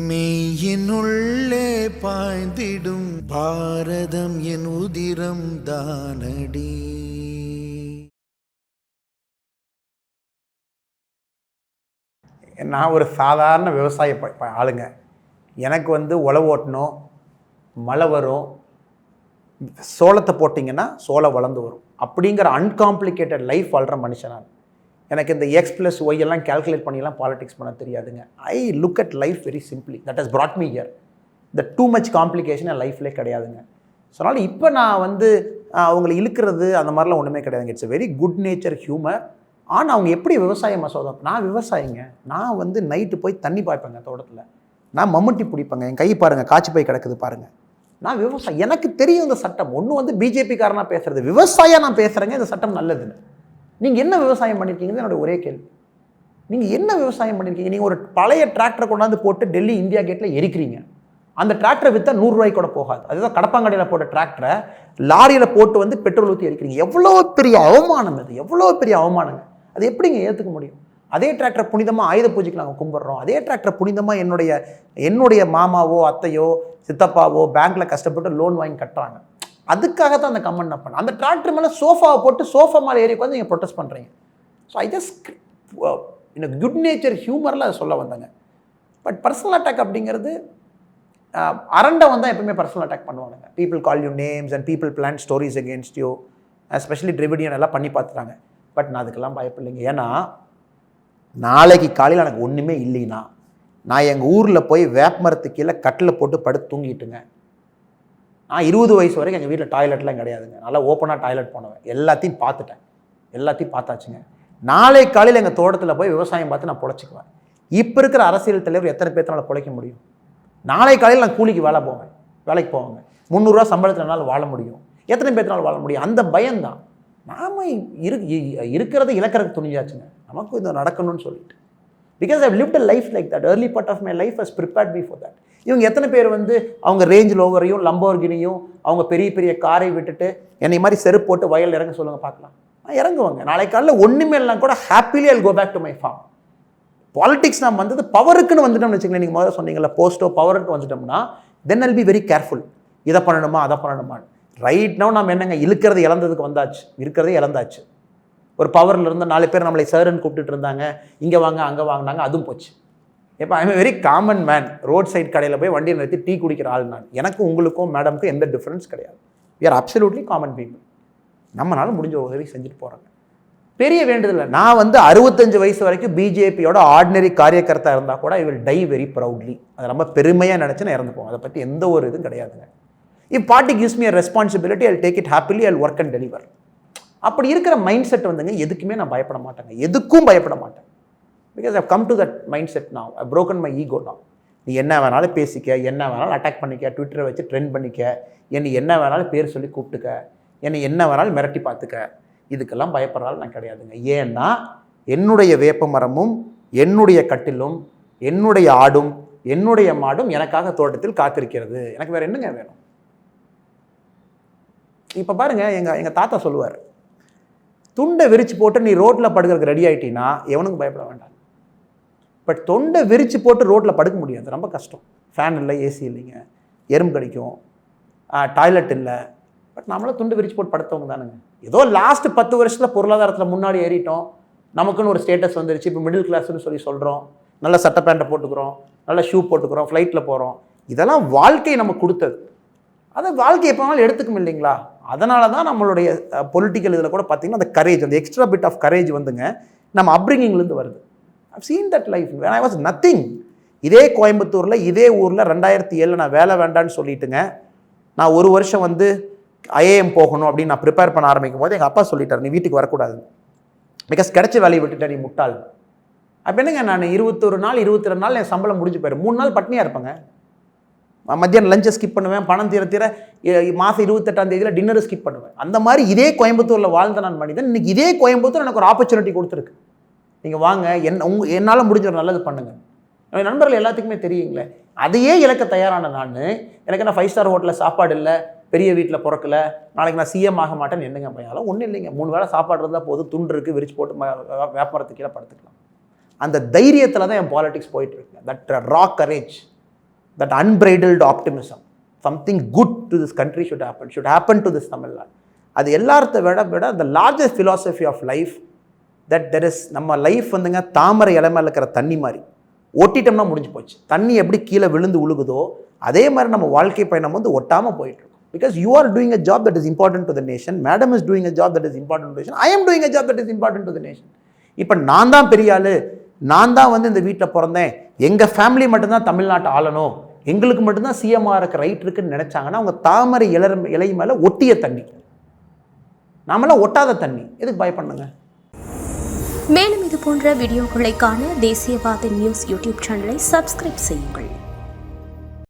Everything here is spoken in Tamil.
மெய்யினுள்ளே பாய்ந்திடும் பாரதம் என் உதிரம் தானடி. நான் ஒரு சாதாரண விவசாய ஆளுங்க. எனக்கு உழவு ஓட்டணும், மழை வரும், சோளத்தை போட்டிங்கன்னா சோளம் வளர்ந்து வரும் அப்படிங்கிற அன்காம்ப்ளிகேட்டட் லைஃப் வாழ்கிற மனுஷன் நான். எனக்கு இந்த X+Y எல்லாம் கேல்குலேட் பண்ணிலாம் பாலிடிக்ஸ் பண்ண தெரியாதுங்க. I look at life very simply. That has brought me here. இந்த டூ மச் காம்ப்ளிகேஷன் என் லைஃப்லேயே கிடையாதுங்க. ஸோ அதனால் இப்போ நான் அவங்களை இழுக்கிறது அந்த மாதிரிலாம் ஒன்றுமே கிடையாதுங்க. It's a very good nature humour. ஆனால் அவங்க எப்படி விவசாயம் மசோதா, நான் விவசாயிங்க. நான் நைட்டு போய் தண்ணி பாய்ப்பேங்க தோட்டத்தில். நான் மம்முட்டி பிடிப்பேங்க. என் கை பாருங்கள், காய்ச்சி போய் கிடக்குது பாருங்கள். நான் விவசாயம், எனக்கு தெரியும் இந்த சட்டம். ஒன்று பிஜேபிக்காரனாக பேசுகிறது, விவசாயம் நான் பேசுகிறேங்க, இந்த சட்டம் நல்லதுன்னு. நீங்கள் என்ன விவசாயம் பண்ணியிருக்கீங்கன்னு என்னோட ஒரே கேள்வி. நீங்கள் என்ன விவசாயம் பண்ணியிருக்கீங்க? நீங்கள் ஒரு பழைய டிராக்டரை கொண்டாந்து போட்டு டெல்லி இந்தியா கேட்டில் எரிக்கிறீங்க. அந்த டிராக்டரை விற்றா 100 ரூபாய்க்கு கூட போகாது. அதுதான் கடப்பாங்கடையில் போட்ட டிராக்டரை லாரியில் போட்டு பெட்ரோல் ஊற்றி எரிக்கிறீங்க. எவ்வளோ பெரிய அவமானம் அது, எவ்வளோ பெரிய அவமானங்க. அது எப்படிங்க ஏற்றுக்க முடியும்? அதே டிராக்டர் புனிதமாக ஆயுத பூஜைக்கு நாங்கள் கும்பிட்றோம். அதே டிராக்டர் புனிதமாக என்னுடைய மாமாவோ அத்தையோ சித்தப்பாவோ பேங்க்கில் கஷ்டப்பட்டு லோன் வாங்கி கட்டுறாங்க. அதுக்காக தான் அந்த கமெண்ட் நான் பண்ணேன். அந்த டிராக்டர் மேலே சோஃபாவை போட்டு சோஃபா மேலே ஏறி உட்காந்து நீங்கள் ப்ரொடெஸ்ட் பண்ணுறீங்க. So I just good nature ஹியூமரில் அதை சொல்ல வந்தாங்க. பட் பர்சனல் அட்டாக் அப்படிங்கிறது அரண்டை வந்தால் எப்பவுமே பர்சனல் அட்டாக் பண்ணுவாங்க. People call you names and people plan stories against you, especially Dravidian எல்லாம் பண்ணி பார்த்துட்டாங்க. பட் நான் அதுக்கெல்லாம் பயப்படலைங்க. ஏன்னா நாளைக்கு காலையில் எனக்கு ஒன்றுமே இல்லைன்னா நான் எங்கள் ஊரில் போய் வேப்பமரத்து கீழே கட்டில் போட்டு படுத்து தூங்கிட்டுங்க. நான் 20 வயசு வரைக்கும் எங்கள் வீட்டில் டாய்லெட்லாம் கிடையாதுங்க. நல்லா ஓப்பனாக டாய்லெட் போனவன். எல்லாத்தையும் பார்த்துட்டேன், எல்லாத்தையும் பார்த்தாச்சுங்க. நாளை காலையில் எங்கள் தோட்டத்தில் போய் விவசாயம் பார்த்து நான் பொழைச்சிக்குவேன். இப்போ இருக்கிற அரசியல் தலைவர் எத்தனை பேர்த்தனால பொழைக்க முடியும்? நாளை காலையில் நான் கூலிக்கு வேலைக்கு போவாங்க. 300 ரூபா சம்பளத்தினால வாழ முடியும். எத்தனை பேர்த்தனால வாழ முடியும்? அந்த பயம்தான். நாம் இருக்கிறத இழக்கிறதுக்கு துணிஞ்சாச்சுங்க. நமக்கு இது நடக்கணும்னு சொல்லிட்டு. Because I've lived a life like that. Early part of my life has prepared me for that. இவங்க எத்தனை பேர் அவங்க ரேஞ்ச் ரோவரையும் லம்போர்கினியும் அவங்க பெரிய பெரிய காரை விட்டுட்டு என்னை மாதிரி செருப்பு போட்டு வயல் இறங்க சொல்லுங்கள் பார்க்கலாம். இறங்குவாங்க. நாளை காலையில் ஒன்றுமே இல்லைனா கூட happily I'll go back to my farm. Politics நாம் பவருக்குன்னு வந்துட்டோம்னு வச்சுக்கோங்களேன். நீங்கள் முதல்ல சொன்னீங்களா போஸ்ட்டோ பவருக்கு வந்துட்டோம்னா தென் ஐல் பி வெரி கேர்ஃபுல். இதை பண்ணணுமா அதை பண்ணணுமான்னு. ரைட் நவ் நம்ம என்னங்க இழுக்கிறது இழந்ததுக்கு வந்தாச்சு, இருக்கிறதே இழந்தாச்சு. ஒரு பவரில் இருந்த 4 பேர் நம்மளை சார்ன்னு கூப்பிட்டுட்டு இருந்தாங்க, இங்கே வாங்க அங்கே வாங்கினாங்க, அதுவும் போச்சு. இப்போ I am very common man. Road side கடையில் போய் வண்டியை நிறுத்தி டீ குடிக்கிற ஆள் நான். எனக்கும் உங்களுக்கும் மேடமுக்கும் எந்த டிஃப்ரென்ஸ் கிடையாது. We are absolutely common people. நம்மளால முடிஞ்ச உதவி செஞ்சுட்டு போகிறாங்க. பெரிய வேண்டுதல். நான் 65 வயசு வரைக்கும் பிஜேபியோட ஆர்டினரி காரியகர்த்தா இருந்தால் கூட I will tie very proudly. அதை ரொம்ப பெருமையாக நினச்சி நான் இறந்து போவேன். அதை பற்றி எந்த ஒரு இதுவும் கிடையாதுங்க. If party gives me a responsibility I take it happily, I work and deliver. அப்படி இருக்கிற மைண்ட் செட் எதுக்குமே நான் பயப்பட மாட்டேங்க. எதுக்கும் பயப்பட மாட்டேன். Because I've come to that mindset now. I broken my ego now. நீ என்ன வேணாலும் பேசிக்க, என்ன வேணாலும் அட்டாக் பண்ணிக்க, ட்விட்டரை வச்சு ட்ரெண்ட் பண்ணிக்க, என்னை என்ன வேணாலும் பேர் சொல்லி கூப்பிட்டுக்க, என்னை என்ன வேணாலும் மிரட்டி பார்த்துக்க. இதுக்கெல்லாம் பயப்படுறாலும் நான் கிடையாதுங்க. ஏன்னா என்னுடைய வேப்ப மரமும் என்னுடைய கட்டிலும் என்னுடைய ஆடும் என்னுடைய மாடும் எனக்காக தோட்டத்தில் காத்திருக்கிறது. எனக்கு வேறு என்னங்க வேணும்? இப்போ பாருங்க, எங்கள் தாத்தா சொல்லுவார், துண்டை விரிச்சு போட்டு நீ ரோட்டில் படுக்கிறதுக்கு ரெடி ஆகிட்டீங்கன்னா எவனுக்கும் பயப்பட வேண்டாம். பட் தொண்டை விரிச்சு போட்டு ரோட்டில் படுக்க முடியாது, ரொம்ப கஷ்டம். ஃபேன் இல்லை, ஏசி இல்லைங்க, எறும்பு கடிக்கும், டாய்லெட் இல்லை. பட் நம்மளாம் துண்டு விரிச்சு போட்டு படுத்தவங்க தானுங்க. ஏதோ லாஸ்ட் 10 வருஷத்தில் பொருளாதாரத்தில் முன்னாடி ஏறிட்டோம், நமக்குன்னு ஒரு ஸ்டேட்டஸ் வந்துருச்சு. இப்போ மிடில் கிளாஸ்ன்னு சொல்கிறோம், நல்ல சட்டை பேண்ட்டை போட்டுக்கிறோம், நல்ல ஷூ போட்டுக்கிறோம், ஃப்ளைட்டில் போகிறோம். இதெல்லாம் வாழ்க்கை நமக்கு கொடுத்தது. அதை வாழ்க்கை எப்போ வேணாலும் எடுத்துக்கும் இல்லைங்களா? அதனால தான் நம்மளுடைய பொலிட்டிக்கல் இதில் கூட பார்த்தீங்கன்னா அந்த கரேஜ், அந்த எக்ஸ்ட்ரா பிட் ஆஃப் கரேஜ் நம்ம அப்ரிங்கிங்லேருந்து வருது. I've seen that life when I was nothing. இதே கோயம்புத்தூரில் இதே ஊரில் 2007 நான் வேலை வேண்டான்னு சொல்லிட்டுங்க, நான் 1 வருஷம் ஐஏஎம் போகணும் அப்படின்னு நான் ப்ரிப்பேர் பண்ண ஆரம்பிக்கும் போது எங்கள் அப்பா சொல்லிட்டார், நீ வீட்டுக்கு வரக்கூடாது, பிகாஸ் கிடைச்ச வேலையை விட்டுட்டேன், நீ முட்டாள். அப்போ என்னங்க, நான் 21 நாள் 22 நாள் என் சம்பளம் முடிஞ்சு போயிடும். 3 நாள் பட்னியாக இருப்பேங்க. மத்தியானம் லஞ்சை ஸ்கிப் பண்ணுவேன், பணம் தீர மாதம் 28ஆம் தேதியில் டின்னரை ஸ்கிப் பண்ணுவேன். அந்த மாதிரி இதே கோயம்புத்தூரில் வாழ்ந்த நான் மனிதன். இன்னைக்கு இதே கோயம்புத்தூர் எனக்கு ஒரு ஆப்பர்ச்சுனிட்டி கொடுத்துருக்கு. நீங்கள் வாங்க, என்னால் முடிஞ்ச ஒரு நல்லது பண்ணுங்க. என்னுடைய நண்பர்கள் எல்லாத்துக்குமே தெரியுங்களே. அதையே இழக்க தயாரான நான், எனக்கு நான் 5 ஸ்டார் ஹோட்டலில் சாப்பாடு இல்லை, பெரிய வீட்டில் பிறக்கல, நாளைக்கு நான் சிஎம் ஆக மாட்டேன்னு என்னங்க பையனாலும் ஒன்றும் இல்லைங்க. 3 வேளை சாப்பாடு இருந்தால் போதும், துண்டு இருக்குது, விரிச்சு போட்டு வேப்பமரத்துக்கு கீழே படுத்துக்கலாம். அந்த தைரியத்தில் தான் என் பாலிடிக்ஸ் போயிட்டு இருக்குங்க. That raw courage. that unbridled optimism. Something good to this country should happen to this Tamil Nadu. அது எல்லார்த்த விட the largest philosophy of life that there is, நம்ம லைஃப் வந்துங்க தாமரை இலை மேல இருக்கிற தண்ணி மாதிரி ஒட்டிட்டோம்னா முடிஞ்சு போச்சு. தண்ணி எப்படி கீழே விழுந்து உழுகுதோ அதே மாதிரி நம்ம வாழ்க்கை பயணம் வந்து ஒட்டாமல் போயிட்டு இருக்கும். Because you are doing a job that is important to the nation. Madam is doing a job that is important to nation. I am doing a job that is important to the nation. இப்போ நான் தான் பெரிய ஆளு, நான் தான் வந்து இந்த வீட்டில் பிறந்தேன், எங்கள் ஃபேமிலி மட்டும்தான் தமிழ்நாட்டை ஆளணும், எங்களுக்கு மட்டும்தான் சிஎம்ஆர் இருக்க ரைட் இருக்குன்னு நினச்சாங்கன்னா அவங்க தாமரை இலை மேலே ஒட்டிய தண்ணி, நாமெல்லாம் ஒட்டாத தண்ணி, எதுக்கு பயப்படுங்க? மேலும் இது போன்ற வீடியோக்களை காண தேசியவாத நியூஸ் யூடியூப் சேனலை சப்ஸ்கிரைப் செய்யுங்கள்.